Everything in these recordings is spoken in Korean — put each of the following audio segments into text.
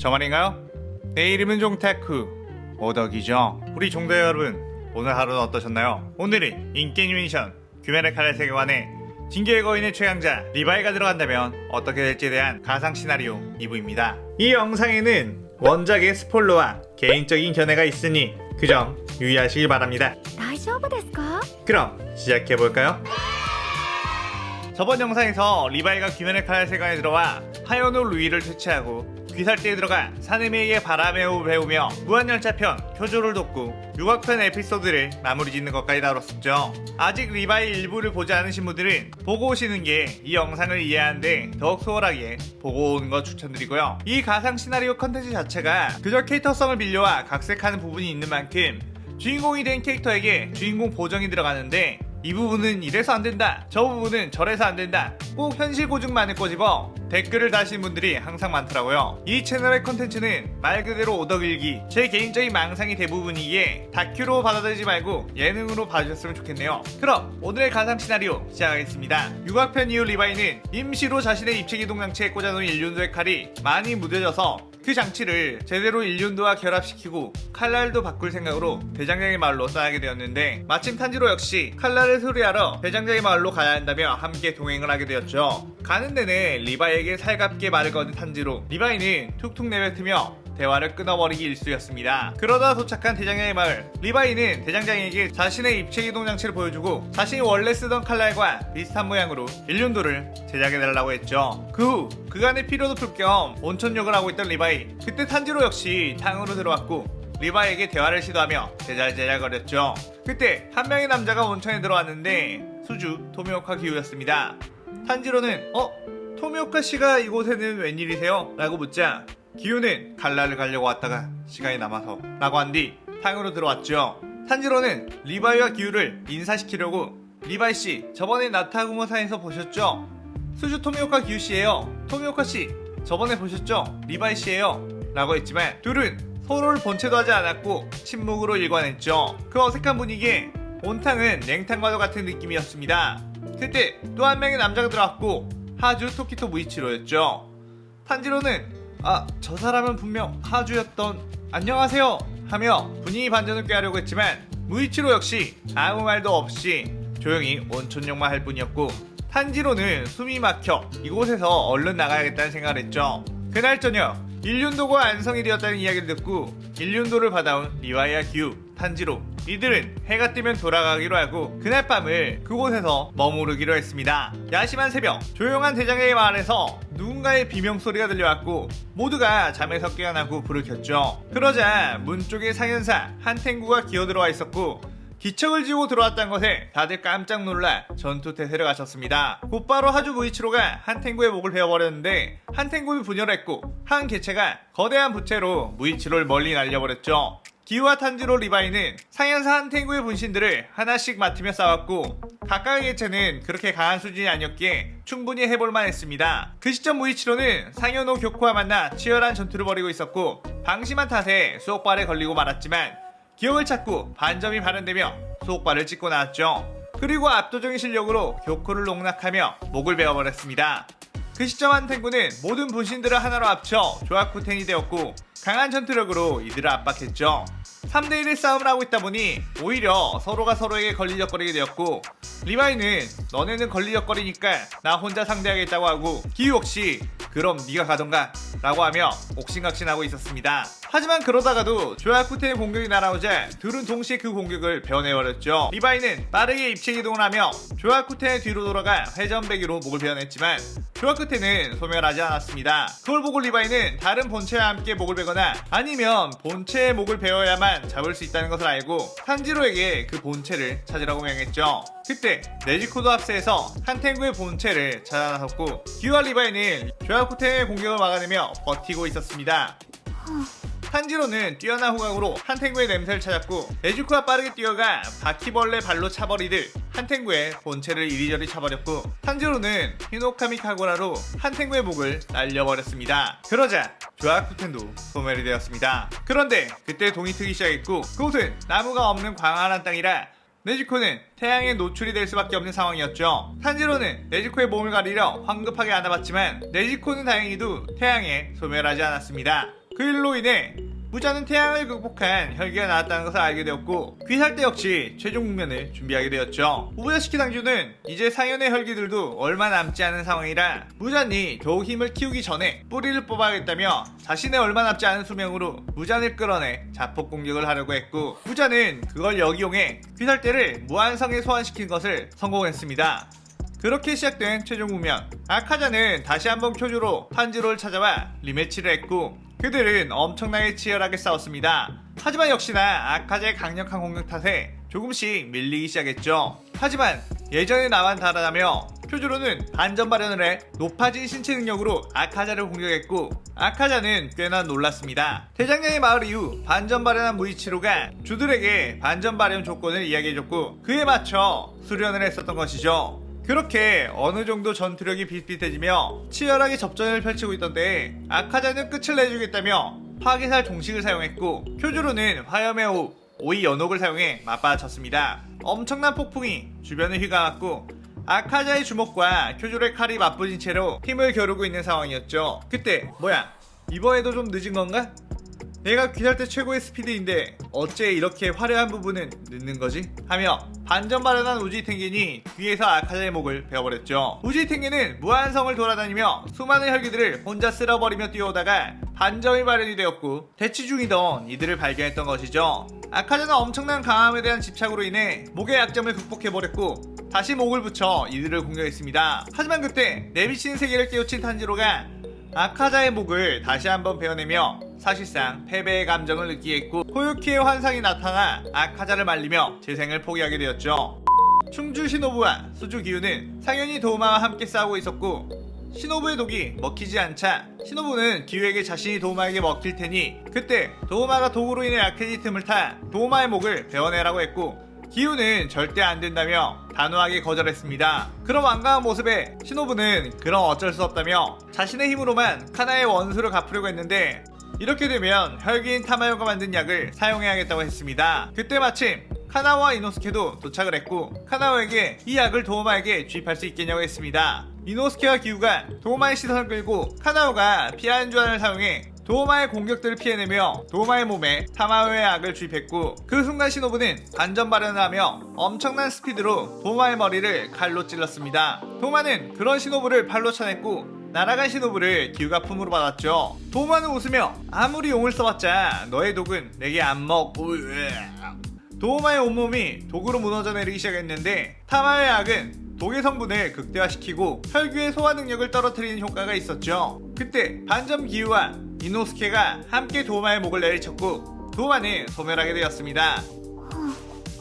저 말인가요? 내 이름은 종타쿠 오덕이죠. 우리 종대 여러분, 오늘 하루는 어떠셨나요? 오늘은 인기 애니메이션 귀멸의 칼날 세계관에 진격의 거인의 최강자 리바이가 들어간다면 어떻게 될지에 대한 가상 시나리오 2부입니다. 이 영상에는 원작의 스포일러와 개인적인 견해가 있으니 그 점 유의하시길 바랍니다. 大丈夫ですか? 그럼 시작해볼까요? 저번 영상에서 리바이가 귀멸의 칼날 세계관에 들어와 하요노 루이를 퇴치하고 귀살대에 들어가 사내미에게 바람의 호흡을 배우며 무한열차편 표조를 돕고 육악편 에피소드를 마무리 짓는 것까지 다뤘었죠. 아직 리바이 일부를 보지 않으신 분들은 보고 오시는 게 이 영상을 이해하는데 더욱 수월하게 보고 오는 거 추천드리고요. 이 가상 시나리오 컨텐츠 자체가 그저 캐릭터성을 빌려와 각색하는 부분이 있는 만큼 주인공이 된 캐릭터에게 주인공 보정이 들어가는데 이 부분은 이래서 안된다, 저 부분은 저래서 안된다, 꼭 현실 고증만을 꼬집어 댓글을 다시는 분들이 항상 많더라고요. 이 채널의 컨텐츠는 말 그대로 오덕일기, 제 개인적인 망상이 대부분이기에 다큐로 받아들이지 말고 예능으로 봐주셨으면 좋겠네요. 그럼 오늘의 가상 시나리오 시작하겠습니다. 육악편 이후 리바이는 임시로 자신의 입체기동 장치에 꽂아놓은 일륜도의 칼이 많이 무뎌져서 그 장치를 제대로 일륜도와 결합시키고 칼날도 바꿀 생각으로 대장장의 마을로 떠나게 되었는데, 마침 탄지로 역시 칼날을 수리하러 대장장의 마을로 가야 한다며 함께 동행을 하게 되었죠. 가는 내내 리바이에게 살갑게 말을 거는 탄지로, 리바이는 툭툭 내뱉으며 대화를 끊어버리기 일쑤였습니다. 그러다 도착한 대장장의 마을, 리바이는 대장장에게 자신의 입체기동 장치를 보여주고 자신이 원래 쓰던 칼날과 비슷한 모양으로 일륜도를 제작해달라고 했죠. 그 후 그간의 피로도 풀 겸 온천욕을 하고 있던 리바이, 그때 탄지로 역시 탕으로 들어왔고 리바이에게 대화를 시도하며 제잘제잘거렸죠. 그때 한 명의 남자가 온천에 들어왔는데 수주 토미오카 기우였습니다. 탄지로는 토미오카 씨가 이곳에는 웬일이세요? 라고 묻자 기우는 갈라를 가려고 왔다가 시간이 남아서 라고 한 뒤 탕으로 들어왔죠. 탄지로는 리바이와 기우를 인사시키려고, 리바이씨 저번에 나타구모사에서 보셨죠? 수주 토미오카 기우씨예요. 토미오카씨 저번에 보셨죠? 리바이씨예요. 라고 했지만 둘은 서로를 본체도 하지 않았고 침묵으로 일관했죠. 그 어색한 분위기에 온탕은 냉탕과도 같은 느낌이었습니다. 그때 또 한 명의 남자가 들어왔고 하주 토키토 무이치로였죠. 탄지로는 저 사람은 분명 하주였던, 안녕하세요 하며 분위기 반전을 꾀하려고 했지만 무이치로 역시 아무 말도 없이 조용히 온천욕만 할 뿐이었고, 탄지로는 숨이 막혀 이곳에서 얼른 나가야겠다는 생각을 했죠. 그날 저녁 일륜도가 완성이 되었다는 이야기를 듣고 일륜도를 받아온 리바이와 기우, 탄지로, 이들은 해가 뜨면 돌아가기로 하고 그날 밤을 그곳에서 머무르기로 했습니다. 야심한 새벽, 조용한 대장의 마을에서 누군가의 비명소리가 들려왔고 모두가 잠에서 깨어나고 불을 켰죠. 그러자 문 쪽에 상현사 한탱구가 기어들어와 있었고 기척을 지고 들어왔다는 것에 다들 깜짝 놀라 전투태세를 가졌습니다. 곧바로 하주 무이치로가 한탱구의 목을 베어버렸는데 한탱구는 분열했고 한 개체가 거대한 부채로 무이치로를 멀리 날려버렸죠. 기우와 탄지로, 리바이는 상현사 한탱구의 분신들을 하나씩 맡으며 싸웠고 각각의 개체는 그렇게 강한 수준이 아니었기에 충분히 해볼만 했습니다. 그 시점 무이치로는 상현호 교코와 만나 치열한 전투를 벌이고 있었고 방심한 탓에 수옥발에 걸리고 말았지만 기억을 찾고 반점이 발현되며 수옥발을 찍고 나왔죠. 그리고 압도적인 실력으로 교코를 농락하며 목을 베어버렸습니다. 그 시점 한탱구는 모든 분신들을 하나로 합쳐 조아쿠텐이 되었고 강한 전투력으로 이들을 압박했죠. 3대1의 싸움을 하고 있다 보니 오히려 서로가 서로에게 걸리적거리게 되었고, 리바이는 너네는 걸리적거리니까 나 혼자 상대하겠다고 하고 기우 역시 그럼 네가 가던가 라고 하며 옥신각신하고 있었습니다. 하지만 그러다가도 조야쿠텐의 공격이 날아오자 둘은 동시에 그 공격을 베어내버렸죠. 리바이는 빠르게 입체기동을 하며 조야쿠텐의 뒤로 돌아가 회전배기로 목을 베어냈지만 조야쿠텐은 소멸하지 않았습니다. 그걸 보고 리바이는 다른 본체와 함께 목을 베거나 아니면 본체의 목을 베어야만 잡을 수 있다는 것을 알고 탄지로에게 그 본체를 찾으라고 명했죠. 그때 네지코도 합세해서 한탱구의 본체를 찾아 나섰고 기우와 리바이는 조야쿠텐의 공격을 막아내며 버티고 있었습니다. 탄지로는 뛰어난 후각으로 한탱구의 냄새를 찾았고 네지코가 빠르게 뛰어가 바퀴벌레 발로 차버리듯 한탱구의 본체를 이리저리 차버렸고 탄지로는 히노카미 카고라로 한탱구의 목을 날려버렸습니다. 그러자 조야쿠텐도 소멸이 되었습니다. 그런데 그때 동이 트기 시작했고 그곳은 나무가 없는 광활한 땅이라 네지코는 태양에 노출이 될 수밖에 없는 상황이었죠. 탄지로는 네지코의 몸을 가리려 황급하게 안아봤지만 네지코는 다행히도 태양에 소멸하지 않았습니다. 그 일로 인해 무자는 태양을 극복한 혈기가 나왔다는 것을 알게 되었고 귀살대 역시 최종 국면을 준비하게 되었죠. 우부자시키 당주는 이제 상현의 혈기들도 얼마 남지 않은 상황이라 무잔이 더욱 힘을 키우기 전에 뿌리를 뽑아야겠다며 자신의 얼마 남지 않은 수명으로 무잔을 끌어내 자폭 공격을 하려고 했고 무잔은 그걸 역이용해 귀살대를 무한성에 소환시킨 것을 성공했습니다. 그렇게 시작된 최종 국면, 아카자는 다시 한번 쿄주로 탄지로를 찾아와 리매치를 했고 그들은 엄청나게 치열하게 싸웠습니다. 하지만 역시나 아카자의 강력한 공격 탓에 조금씩 밀리기 시작했죠. 하지만 예전의 나와는 다르다며 쿄주로는 반전 발현을 해 높아진 신체 능력으로 아카자를 공격했고 아카자는 꽤나 놀랐습니다. 대장장의 마을 이후 반전 발현한 무이치로가 주들에게 반전 발현 조건을 이야기해줬고 그에 맞춰 수련을 했었던 것이죠. 그렇게 어느 정도 전투력이 비슷비슷해지며 치열하게 접전을 펼치고 있던 때에 아카자는 끝을 내주겠다며 파괴살 종식을 사용했고 쿄주로는 화염의 호흡, 오이 연옥을 사용해 맞받아쳤습니다. 엄청난 폭풍이 주변을 휘감았고 아카자의 주먹과 쿄주로의 칼이 맞부진 채로 힘을 겨루고 있는 상황이었죠. 그때 뭐야 이번에도 좀 늦은 건가? 내가 귀살대 최고의 스피드인데 어째 이렇게 화려한 부분은 늦는 거지? 하며 반전 발현한 우지 탱겐이 뒤에서 아카자의 목을 베어버렸죠. 우지 탱겐은 무한성을 돌아다니며 수많은 혈기들을 혼자 쓸어버리며 뛰어오다가 반전이 발현이 되었고 대치 중이던 이들을 발견했던 것이죠. 아카자는 엄청난 강함에 대한 집착으로 인해 목의 약점을 극복해버렸고 다시 목을 붙여 이들을 공격했습니다. 하지만 그때 내비치는 세계를 깨우친 탄지로가 아카자의 목을 다시 한번 베어내며 사실상 패배의 감정을 느끼게 했고 코유키의 환상이 나타나 아카자를 말리며 재생을 포기하게 되었죠. 충주 시노부와 수주 기우는 상현이 도우마와 함께 싸우고 있었고 시노부의 독이 먹히지 않자 시노부는 기우에게 자신이 도우마에게 먹힐 테니 그때 도우마가 독으로 인해 약해진 틈을 타 도우마의 목을 베어내라고 했고 기우는 절대 안 된다며 단호하게 거절했습니다. 그런 완강한 모습에 시노부는 그럼 어쩔 수 없다며 자신의 힘으로만 카나의 원수를 갚으려고 했는데 이렇게 되면 혈기인 타마요가 만든 약을 사용해야겠다고 했습니다. 그때 마침 카나와 이노스케도 도착을 했고 카나오에게 이 약을 도우마에게 주입할 수 있겠냐고 했습니다. 이노스케와 기우가 도우마의 시선을 끌고 카나오가 피하는 주안을 사용해 도우마의 공격들을 피해내며 도우마의 몸에 타마요의 약을 주입했고 그 순간 시노부는 반전 발현을 하며 엄청난 스피드로 도우마의 머리를 칼로 찔렀습니다. 도우마는 그런 시노부를 팔로 쳐냈고 날아간 시노부를 기우가 품으로 받았죠. 도우마는 웃으며 아무리 용을 써봤자 너의 독은 내게 안 먹고 도우마의 온몸이 독으로 무너져 내리기 시작했는데 타마의 약은 독의 성분을 극대화시키고 혈귀의 소화 능력을 떨어뜨리는 효과가 있었죠. 그때 반점 기우와 이노스케가 함께 도우마의 목을 내리쳤고 도우마는 소멸하게 되었습니다.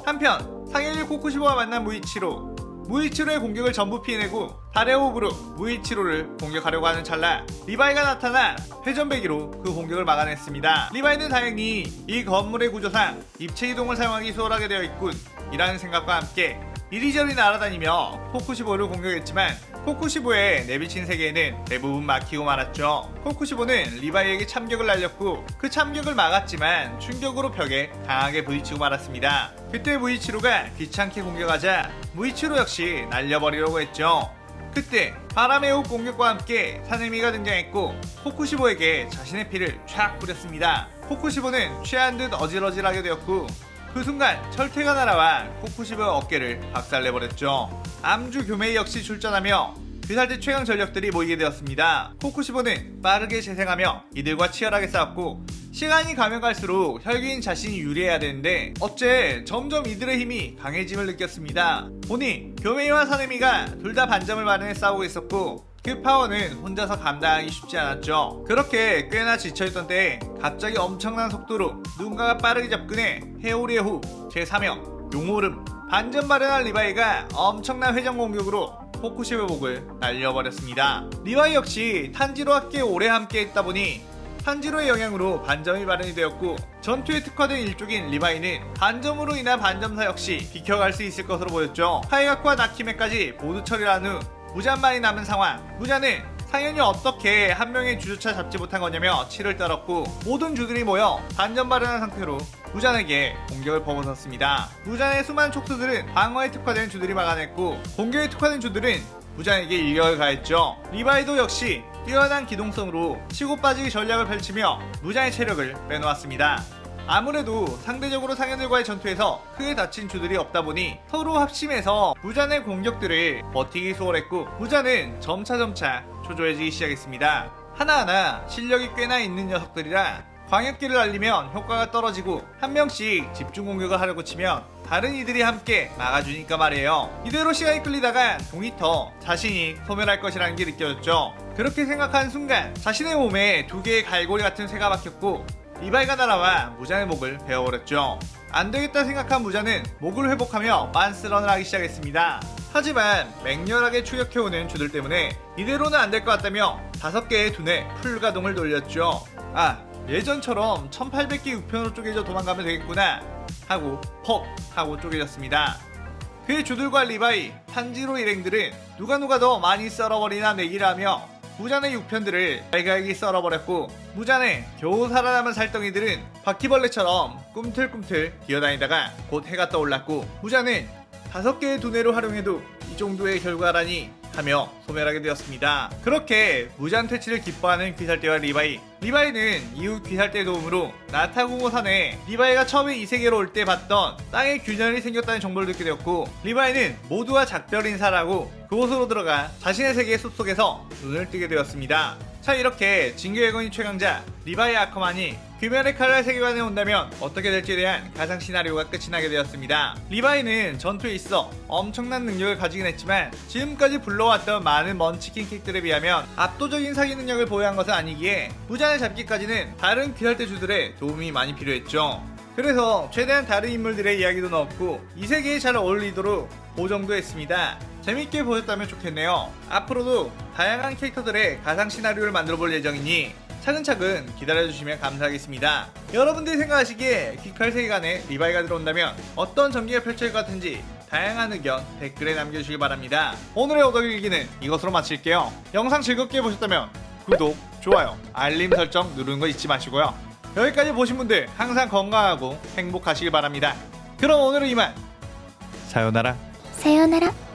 한편 상현이 코쿠시보와 만난 무이치로의 공격을 전부 피해내고 달의 호흡으로 무이치로를 공격하려고 하는 찰나 리바이가 나타나 회전배기로 그 공격을 막아냈습니다. 리바이는 다행히 이 건물의 구조상 입체이동을 사용하기 수월하게 되어 있군 이라는 생각과 함께 이리저리 날아다니며 코쿠시보를 공격했지만 코쿠시보의 내비친 세계에는 대부분 막히고 말았죠. 코쿠시보는 리바이에게 참격을 날렸고 그 참격을 막았지만 충격으로 벽에 강하게 부딪히고 말았습니다. 그때 무이치로가 귀찮게 공격하자 무이치로 역시 날려버리려고 했죠. 그때 바람의 호흡 공격과 함께 사네미가 등장했고 코쿠시보에게 자신의 피를 촥 뿌렸습니다. 코쿠시보는 취한 듯 어질어질하게 되었고 그 순간 철퇴가 날아와 코쿠시보의 어깨를 박살내버렸죠. 암주 교메이 역시 출전하며 귀살대 최강 전력들이 모이게 되었습니다. 코쿠시보는 빠르게 재생하며 이들과 치열하게 싸웠고 시간이 가면 갈수록 혈기인 자신이 유리해야 되는데 어째 점점 이들의 힘이 강해짐을 느꼈습니다. 보니 교메이와 사네미가 둘 다 반점을 발현해 싸우고 있었고 그 파워는 혼자서 감당하기 쉽지 않았죠. 그렇게 꽤나 지쳐있던 때에 갑자기 엄청난 속도로 누군가가 빠르게 접근해 해오리의 후 제3형 용오름 반전 발현한 리바이가 엄청난 회전 공격으로 코쿠시보의 목을 날려버렸습니다. 리바이 역시 탄지로와 꽤 오래 함께 있다 보니 탄지로의 영향으로 반점이 발현이 되었고 전투에 특화된 일족인 리바이는 반점으로 인한 반점사 역시 비켜갈 수 있을 것으로 보였죠. 카이가쿠와 나키메까지 모두 처리한 후 무잔만이 남은 상황. 무잔은 상현이 어떻게 한 명의 주조차 잡지 못한 거냐며 치를 떨었고 모든 주들이 모여 반전 발현한 상태로 무잔에게 공격을 퍼붓었습니다. 무잔의 수많은 촉수들은 방어에 특화된 주들이 막아냈고 공격에 특화된 주들은 무잔에게 일격을 가했죠. 리바이도 역시 뛰어난 기동성으로 치고 빠지기 전략을 펼치며 무장의 체력을 빼놓았습니다. 아무래도 상대적으로 상현들과의 전투에서 크게 다친 주들이 없다 보니 서로 합심해서 무잔의 공격들을 버티기 수월했고, 무잔은 점차 초조해지기 시작했습니다. 하나하나 실력이 꽤나 있는 녀석들이라 광역기를 날리면 효과가 떨어지고 한 명씩 집중 공격을 하려고 치면 다른 이들이 함께 막아주니까 말이에요. 이대로 시간이 끌리다가 동이터 자신이 소멸할 것이라는 게 느껴졌죠. 그렇게 생각한 순간 자신의 몸에 두 개의 갈고리 같은 새가 박혔고 리바이가 날아와 무잔의 목을 베어버렸죠. 안되겠다 생각한 무잔은 목을 회복하며 만스런을 하기 시작했습니다. 하지만 맹렬하게 추격해오는 주들 때문에 이대로는 안 될 것 같다며 5개의 둔에 풀가동을 돌렸죠. 예전처럼 1800개 우편으로 쪼개져 도망가면 되겠구나 하고 퍽 하고 쪼개졌습니다. 그의 주들과 리바이, 탄지로 일행들은 누가 더 많이 썰어버리나 내기라며 무잔의 6편들을 갈갈기 썰어버렸고, 무잔의 겨우 살아남은 살덩이들은 바퀴벌레처럼 꿈틀꿈틀 기어다니다가 곧 해가 떠올랐고, 무잔은 5개의 두뇌를 활용해도 이 정도의 결과라니 하며 소멸하게 되었습니다. 그렇게 무잔 퇴치를 기뻐하는 귀살대와 리바이는 이후 귀살대의 도움으로 나타공호산에 리바이가 처음에 이 세계로 올 때 봤던 땅에 균열이 생겼다는 정보를 듣게 되었고, 리바이는 모두와 작별 인사를 하고 그곳으로 들어가 자신의 세계의 숲속에서 눈을 뜨게 되었습니다. 자, 이렇게 진격의 거인 최강자 리바이 아커만이 귀멸의 칼날 세계관에 온다면 어떻게 될지에 대한 가상 시나리오가 끝이 나게 되었습니다. 리바이는 전투에 있어 엄청난 능력을 가지긴 했지만 지금까지 불러왔던 많은 먼치킨 킥들에 비하면 압도적인 사기 능력을 보유한 것은 아니기에 무잔을 잡기까지는 다른 귀살대 주들의 도움이 많이 필요했죠. 그래서 최대한 다른 인물들의 이야기도 넣었고 이 세계에 잘 어울리도록 보정도 했습니다. 재밌게 보셨다면 좋겠네요. 앞으로도 다양한 캐릭터들의 가상 시나리오를 만들어 볼 예정이니 차근차근 기다려주시면 감사하겠습니다. 여러분들이 생각하시기에 귀칼 세계관에 리바이가 들어온다면 어떤 전개가 펼쳐질 것 같은지 다양한 의견 댓글에 남겨주시기 바랍니다. 오늘의 오덕일기는 이것으로 마칠게요. 영상 즐겁게 보셨다면 구독, 좋아요, 알림 설정 누르는 거 잊지 마시고요. 여기까지 보신 분들 항상 건강하고 행복하시길 바랍니다. 그럼 오늘은 이만. 사요나라.さようなら。